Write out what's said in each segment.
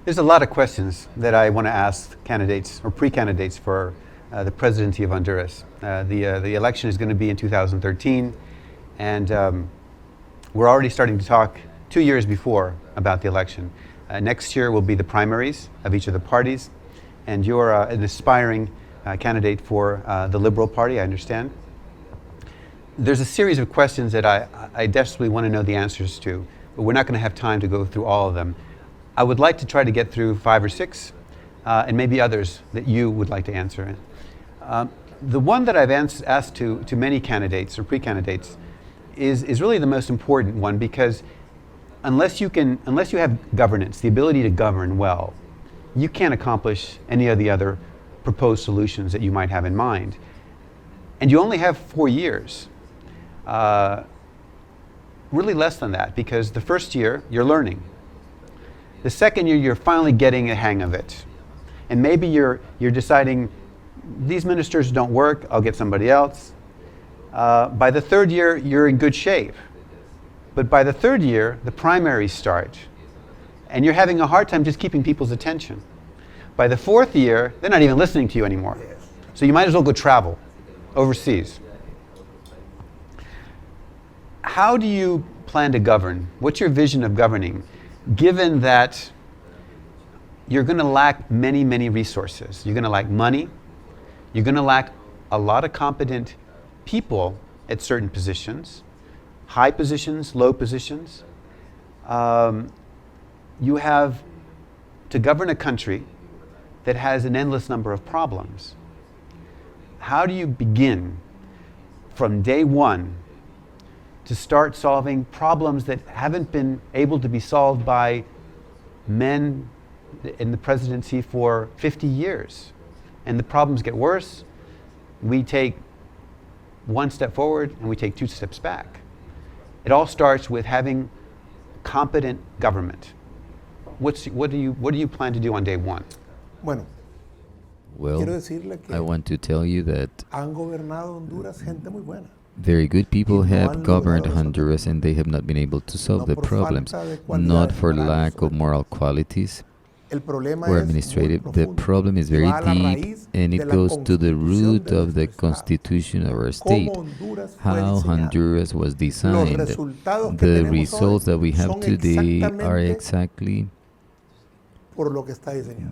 There's a lot of questions that I want to ask candidates or pre-candidates for the presidency of Honduras. The election is going to be in 2013, and we're already starting to talk 2 years before about the election. Next year will be the primaries of each of the parties, and you're an aspiring candidate for the Liberal Party, I understand. There's a series of questions that I desperately want to know the answers to, but we're not going to have time to go through all of them. I would like to try to get through 5 or 6, and maybe others that you would like to answer. The one that I've asked to many candidates or pre-candidates is really the most important one, because unless you have governance, the ability to govern well, you can't accomplish any of the other proposed solutions that you might have in mind. And you only have 4 years. Really less than that, because the first year you're learning. The second year you're finally getting a hang of it. And maybe you're deciding, these ministers don't work, I'll get somebody else. By the third year you're in good shape. But by the third year, the primaries start. And you're having a hard time just keeping people's attention. By the fourth year, they're not even listening to you anymore. So you might as well go travel overseas. How do you plan to govern? What's your vision of governing, given that you're going to lack many, many resources? You're going to lack money. You're going to lack a lot of competent people at certain positions, high positions, low positions. You have to govern a country that has an endless number of problems. How do you begin from day one to start solving problems that haven't been able to be solved by men in the presidency for 50 years? And the problems get worse. We take 1 step forward and we take 2 steps back. It all starts with having competent government. What do you plan to do on day one? Bueno, Well, quiero decirle que I want to tell you that han gobernado Honduras gente muy buena. very good people Y no have han governed logrado Honduras and they have not been able to solve No the por problems, falta de not cualidades for morales lack o of moral qualities El problema or es administrative. muy The profundo. problem is Y very va a la deep raíz and de it la goes to the constitución root de of the nuestro Estado. constitution of our state, Cómo Honduras fue how diseñado. Honduras was Los designed. resultados que The tenemos results hoy that we have son today are exactamente exactly por lo que está diseñado.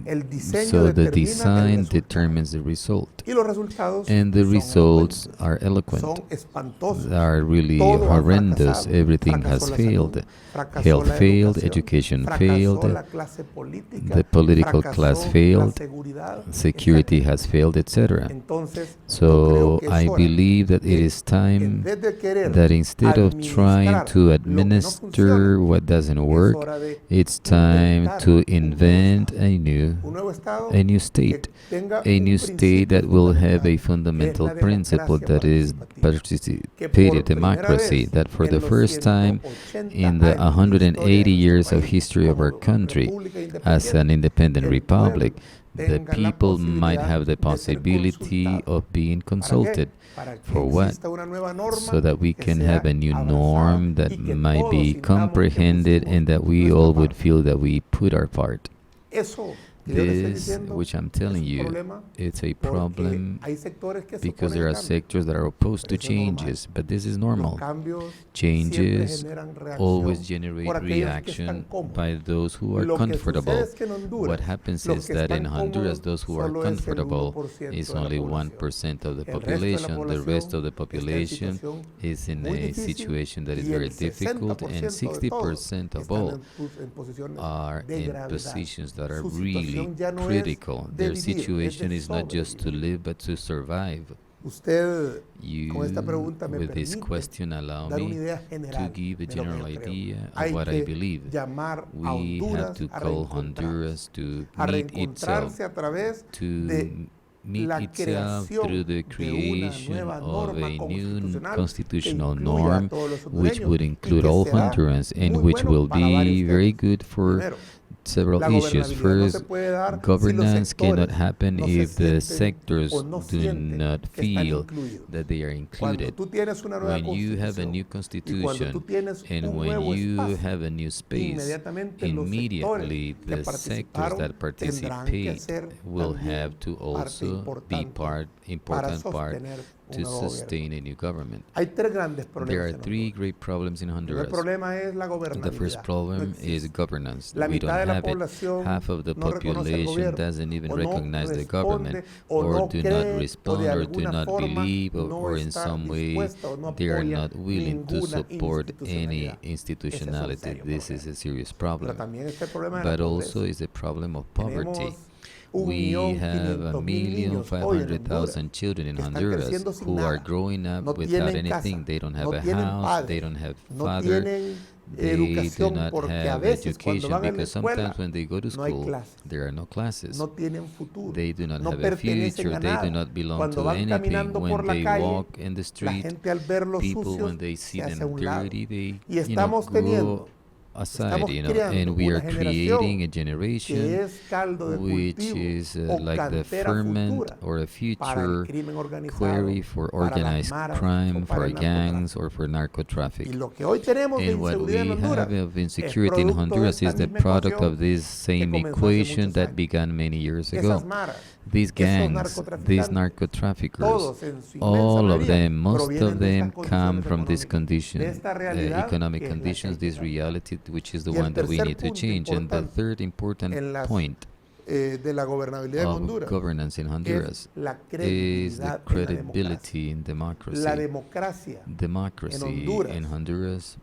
El diseño so the determina el design resultado. determines the result. Y los resultados And the son results elocuentes, are eloquent, son espantosos. are really Todo ha horrendous. fracasado. Everything Fracasó has la failed. salud, fracasó Health la failed, educación, education fracasó failed, la clase política, the political fracasó class la failed, seguridad, security etc. has failed, etc. Entonces, yo So creo que es I hora believe that it que, is time en vez de querer that instead of trying administrar to lo que no administer funciona, what doesn't es work, hora de it's time inventar to un nuevo invent Estado. Un nuevo Estado a new que state, tenga a un new state that will have a principio fundamental, fundamental que es la principle that is democracia que por participative primera democracy, vez that for en the los first time 180 in the años de 180 historia de years nuestro of país history of our como country república as an independiente, independent el republic, pueblo the tenga la people might posibilidad have the de ser possibility consultado. of being ¿Para qué? consulted. Para que For what? exista una nueva norma So that we que can sea have a new abrazada norm that y que might todos be sintamos que comprehended pusimos and that we nuestra all would parte. feel that we put our part. Eso que yo le estoy This, diciendo which I'm es telling un you, problema it's a porque problem hay sectores que se because oponen there al are cambio. sectors that are opposed to Pero eso es normal. changes, but this is Los normal. cambios siempre Changes generan always reacción generate por aquellos que están reaction cómodos. by those who are Lo que sucede comfortable. es que en Honduras, What happens los is que that in están Honduras, cómodos those who are solo es el comfortable 1% is de la only población. 1% of the El resto de la population. The rest of the población está en population situación is in muy a difícil situation that is y very el difficult, 60% and de 60% todos of all están en posiciones are de in gravedad. positions that are Su really situación ya no es critical. de Their vivir, es situation de is not just to sobrevivir. live, but to survive. Usted, You, con esta pregunta, me with this permite question, allow dar una me idea to general give a de lo que general yo creo. idea of Hay what I que believe. llamar a We have Honduras to a call reencontrarse, Honduras to a meet itself, reencontrarse a través to de meet la itself creación through the de una creation nueva of norma a new constitucional constitutional que incluya a norm, todos los which hondureños would y include que all será Hondurans and muy which bueno will para be varios very temas. good for Primero, several La issues. gobernabilidad no se First, puede dar si los governance cannot sectores happen no se if the sienten sectors o no do sienten not que están feel incluidos. that they are Cuando included. tú tienes una nueva When you have a constitución new y cuando tú constitution tienes and un when nuevo you espacio, have a new space, inmediatamente los immediately sectores que the sectors participaron that tendrán que participate ser will también have to parte also be importante important para part sostener un to nuevo sustain gobierno. a new government. Hay tres grandes There problemas are en three Honduras. great problems in El primer Honduras. problema es la The gobernabilidad. first No problem is existe. governance. La We don't mitad de la have it. población Half of the no reconoce al population gobierno, doesn't even o no recognize the responde, government, o or no do not cree, o de respond, or do alguna not forma believe, no or in está some way dispuesta o no they are apoya not willing to ninguna support any institucionalidad. Ese es un institutionality. serio This problema. is a serious Pero problem. también está el problema de la But also pobreza. is a problem of poverty. Tenemos We have 1.500.000 niños hoy en Honduras 1,500,000 children in que están Honduras creciendo sin who are nada. growing up No without tienen casa, anything. They don't have no a tienen house, they padre, don't have no father, tienen they do educación not porque a have veces cuando education, van a la because escuela sometimes when they go to no hay school, clases, there are no classes. no tienen futuro, They do not no have a pertenecen future, a they do nada. not belong Cuando to van anything. caminando por When la they calle, walk in the la street, gente al verlos people, sucios when they see se hace a them un lado. dirty, they, Y estamos teniendo, aside, estamos creando and we una are creating a generación generation que es caldo de which cultivo is o like the cantera ferment futura or a para el future crimen organizado, quarry for para las organized maras crime, o para for el gangs, narcotráfico. or for narcotraffic. Y lo que hoy tenemos de And what inseguridad en we Honduras have of es insecurity in producto de Honduras esta is the misma product ecuación of this que same comenzó hace equation muchos that años. began many years Esas ago. maras, These esos gangs, these narcotraficantes, narco-traffickers, todos en su inmensa all of mayoría them, most provienen of de them estas come condiciones from this económicas, condition, de esta realidad economic que es la que hay conditions, que this cambiar. reality, which is the Y el one that we tercer need to punto change. And the importante third important en las point de la gobernabilidad en of Honduras governance in Honduras es la is the credibilidad en la democracia. credibility in La democracy. democracia Democracy in Honduras,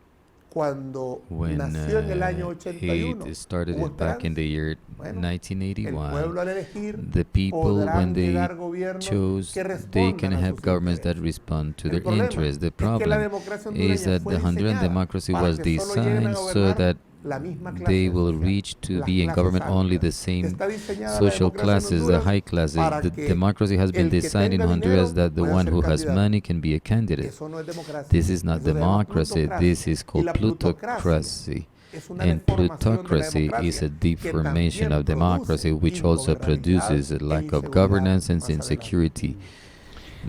cuando when nació en el año 81, it started hubo back in the esperanza. year Bueno, el 1981, pueblo al elegir the people, when podrán they llegar gobiernos chose, que they can respondan a have sus governments that intereses. respond to El their problema interests. The es que la problem democracia is hondureña that fue the Honduran diseñada democracy para was que solo lleguen a designed so gobernar that la misma clase they will social, reach to las be in clases government only the altas. same Está diseñada la social democracia en classes, the Honduras high classes. para The que democracy has been el que designed in tenga Honduras dinero that the pueda one ser who has candidato. money can be a candidate. Eso no es democracia. This is not Eso se llama democracy, plutocracia. this is Y called la plutocracia plutocracy. es una And deformación de la plutocracy is a democracia que deformation también of democracy, produce which also ingobernabilidad produces a e lack of inseguridad governance and más adelante. insecurity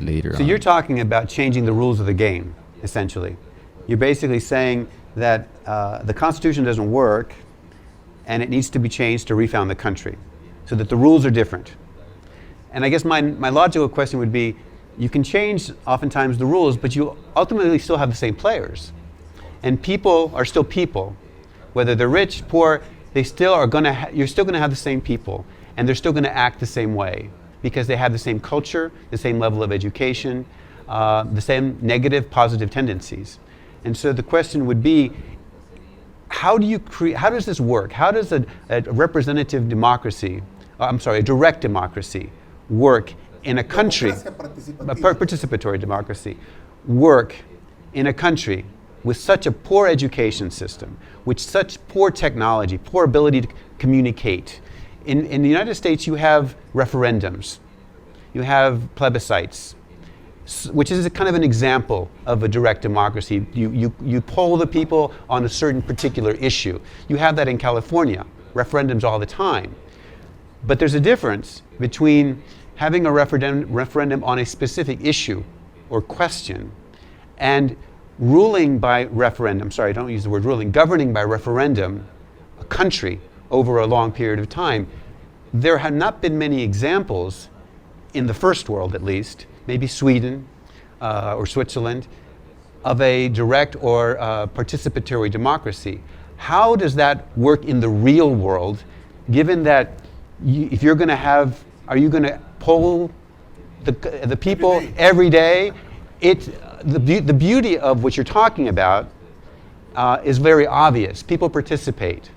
later So on. you're talking about changing the rules of the game, essentially. You're basically saying that the Constitution doesn't work and it needs to be changed to refound the country so that the rules are different. And I guess my logical question would be, you can change oftentimes the rules, but you ultimately still have the same players. And people are still people. Whether they're rich, poor, they still are going to you're still going to have the same people, and they're still going to act the same way because they have the same culture, the same level of education, the same negative, positive tendencies. And so the question would be, how does this work? How does a representative democracy, a direct democracy work in a country, a participatory democracy, work in a country with such a poor education system, with such poor technology, poor ability to communicate? In the United States, you have referendums, you have plebiscites, which is a kind of an example of a direct democracy. You poll the people on a certain particular issue. You have that in California, referendums all the time. But there's a difference between having a referendum on a specific issue or question and ruling by referendum, sorry, don't use the word ruling, governing by referendum a country over a long period of time. There have not been many examples in the first world, at least, maybe Sweden or Switzerland, of a direct or participatory democracy. How does that work in the real world, given that if you're going to have, are you going to poll the people every day? The beauty of what you're talking about is very obvious. People participate.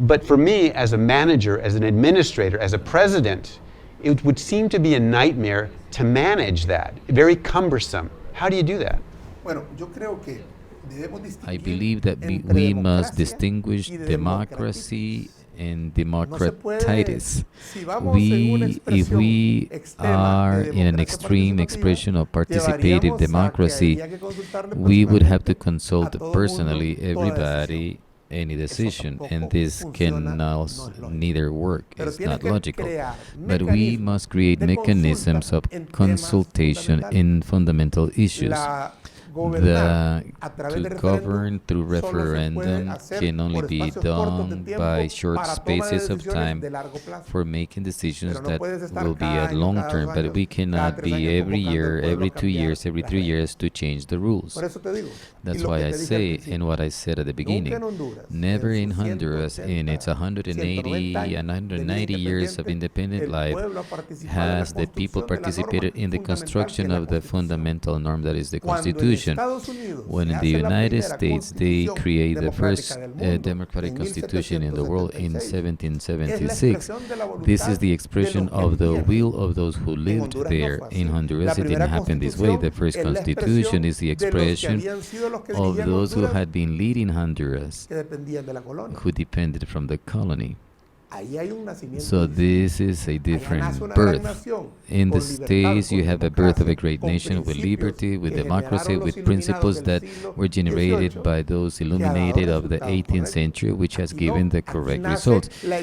But for me, as a manager, as an administrator, as a president, it would seem to be a nightmare to manage that. Very cumbersome. How do you do that? Bueno, yo creo que debemos I distinguir believe that entre we must democracia distinguish y democracy and No se puede, democratitis. si vamos en una If expresión we extrema are de in an democracia extreme participativa, expression of participative llevaríamos a que democracy, habría que consultarle we would have to personalmente consult a todo personally mundo toda everybody any decision, tampoco and this funciona, can no es lógico. neither work. Pero It's tiene not que logical. crear But we mecanismos must create de mechanisms consulta of en temas consultation fundamentales. in fundamental issues. La gobernar a través To de govern through solo se puede referendum hacer can only por be espacios cortos de done tiempo by short para toma de spaces of decisiones time de largo plazo. for making decisions Pero no that puedes estar will be cada at año, long cada term, 2 but años, we cada cannot 3 be años every convocando al year, pueblo every a 2 cambiar years, every las 3 reglas. years to change the rules. Por eso te digo, That's y lo why que I te dije al say, principio, and what I said at the nunca beginning, en Honduras, never en in sus Honduras, in its 180, 180 and 190 years of independent el life, pueblo ha participado en la has the people construcción de la norma participated in the fundamental que construction es la of the Constitución. fundamental norm that is the Cuando en Constitution. Estados Unidos When se in the hace la United primera States they constitución create the democrática first del mundo democratic en constitution in the world in 1776, 1776, es la expresión de la this voluntad is the de expression los que of the vivieron. will of those who En lived Honduras no there. fue In así. Honduras La it didn't primera happen this way. The constitución first es la constitution is the expresión de los que expression habían sido los que of dirigían those who Honduras, had been leading Honduras, que dependían de la colonia. who depended from the colony. Ahí hay un nacimiento So distinto. this is a Allá nace different una gran birth. nación In the con libertad, States, you con have a birth of a democracia, great con nation with principios liberty, with que democracy, generaron with los principles iluminados del that siglo were generated XVIII, by those que ha dado illuminated of the resultados 18th correctos. century, which has Aquí given no, the aquí correct nace results. la Here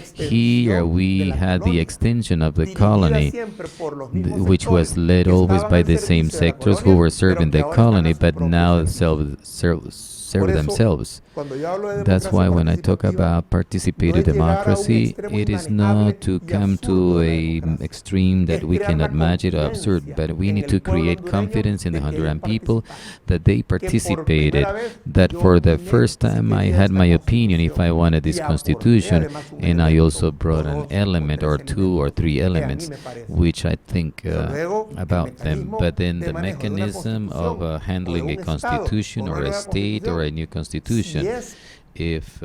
extensión we de la had the colonia, extension of the dirigida colony, siempre por los mismos which was sectores led que always estaban by al the same servicio de la sectors who colonia, were pero serving que the ahora están colony, a su but propio now servicio. serve Por eso, themselves. cuando yo hablo de That's why democracia when I talk participativa, about participative no es llegar a un democracy, extremo it is inmanejable not to y come absurdo to de la a democracia. extreme that Es we crear cannot la imagine or absurd, confianza but we en need el to pueblo create hondureño confidence in the de que Honduran ellos people participaron. that they Que por participated, primera vez that yo for the opiné first si time I quería had esta my opinion if I constitución wanted y this aporté constitution, además un and I elemento also o brought an dos o element or tres two or elementos three que a mí elements me parece. which I think Pero luego el about them. mecanismo But then de the manejo de una mechanism of constitución o de handling a un estado constitution o or una a nueva state or a constitución, new si constitution, es if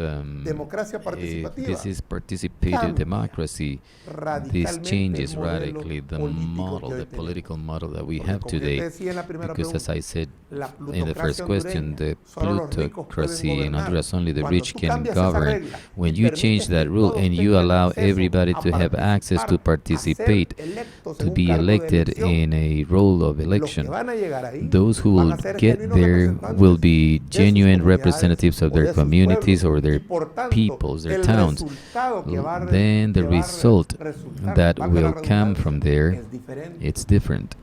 democracia if participativa, this is participative cambia democracy, this radicalmente changes el modelo radically the político model, que hoy the tenemos. political model that we Porque have como yo te today. decía en la primera Because as pregunta, I said la in the first plutocracia question, hondureña, the solo los ricos pueden plutocracy in gobernar. Honduras, only the Cuando rich tú can cambias esa govern. regla When y you permites change that que rule todos and you tengan allow acceso everybody a to have access to participar, a ser participate, electos to en un be cargo de elected elección, in a role of los que election, van a llegar ahí those who van will a ser get genuinos there representantes will be de sus genuine comunidades representatives of o their de sus communities pueblos, or their y por tanto, peoples, their el towns. resultado que va a Then the result that valga la will come redundancia, from there, es diferente. it's different.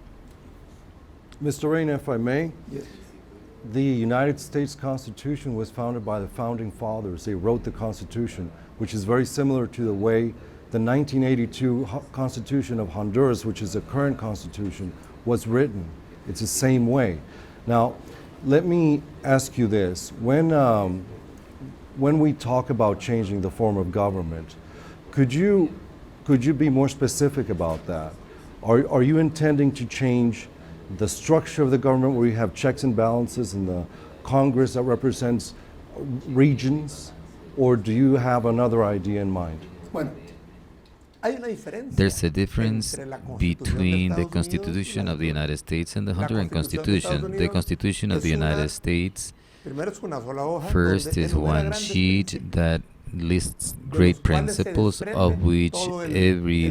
Mr. Reina, if I may, Yes. the United States Constitution was founded by the founding fathers. They wrote the Constitution, which is very similar to the way the 1982 Constitution of Honduras, which is the current Constitution, was written. It's the same way. Now, let me ask you this. When we talk about changing the form of government, could you be more specific about that? Are you intending to change the structure of the government where you have checks and balances and the Congress that represents regions, or do you have another idea in mind? Bueno, hay una diferencia There's a difference entre la Constitución de between the Estados Unidos Constitution y of the United States and the La Honduran Constitución de Estados Constitution. The Unidos Constitution of es the una- United States Primero es una sola hoja first donde is enumera one grandes sheet principios that lists de great los cuales se principles desprende of which todo el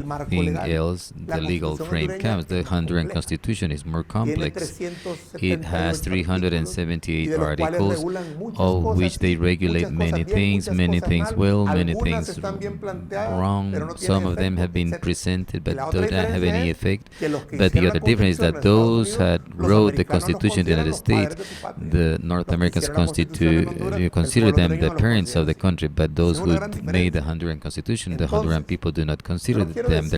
marco everything legal. else, La the legal Constitución frame hondureña comes. The es más Honduran compleja. Constitution is more Tiene complex. 378 It has artículos, 378 y de los cuales articles regulan muchas of cosas, which they regulate muchas many cosas bien, things, muchas many cosas things mal. well, many Algunas things están bien planteadas, wrong. pero no tienen Some of them efecto, have been etcétera. presented Y but la do otra not have diferencia any es effect. que los que But the hicieron other la difference is Constitución that en Estados those Unidos, had los wrote the americanos los Constitution in the United consideran States, los padres de su patria. the North Los que Americans hicieron la Constitución en Honduras, el consider pueblo them hondureño the no lo parents of the considera así. country, but those Es who una gran made the diferencia. Honduran Constitution, the Entonces, Honduran people do not consider yo quiero them their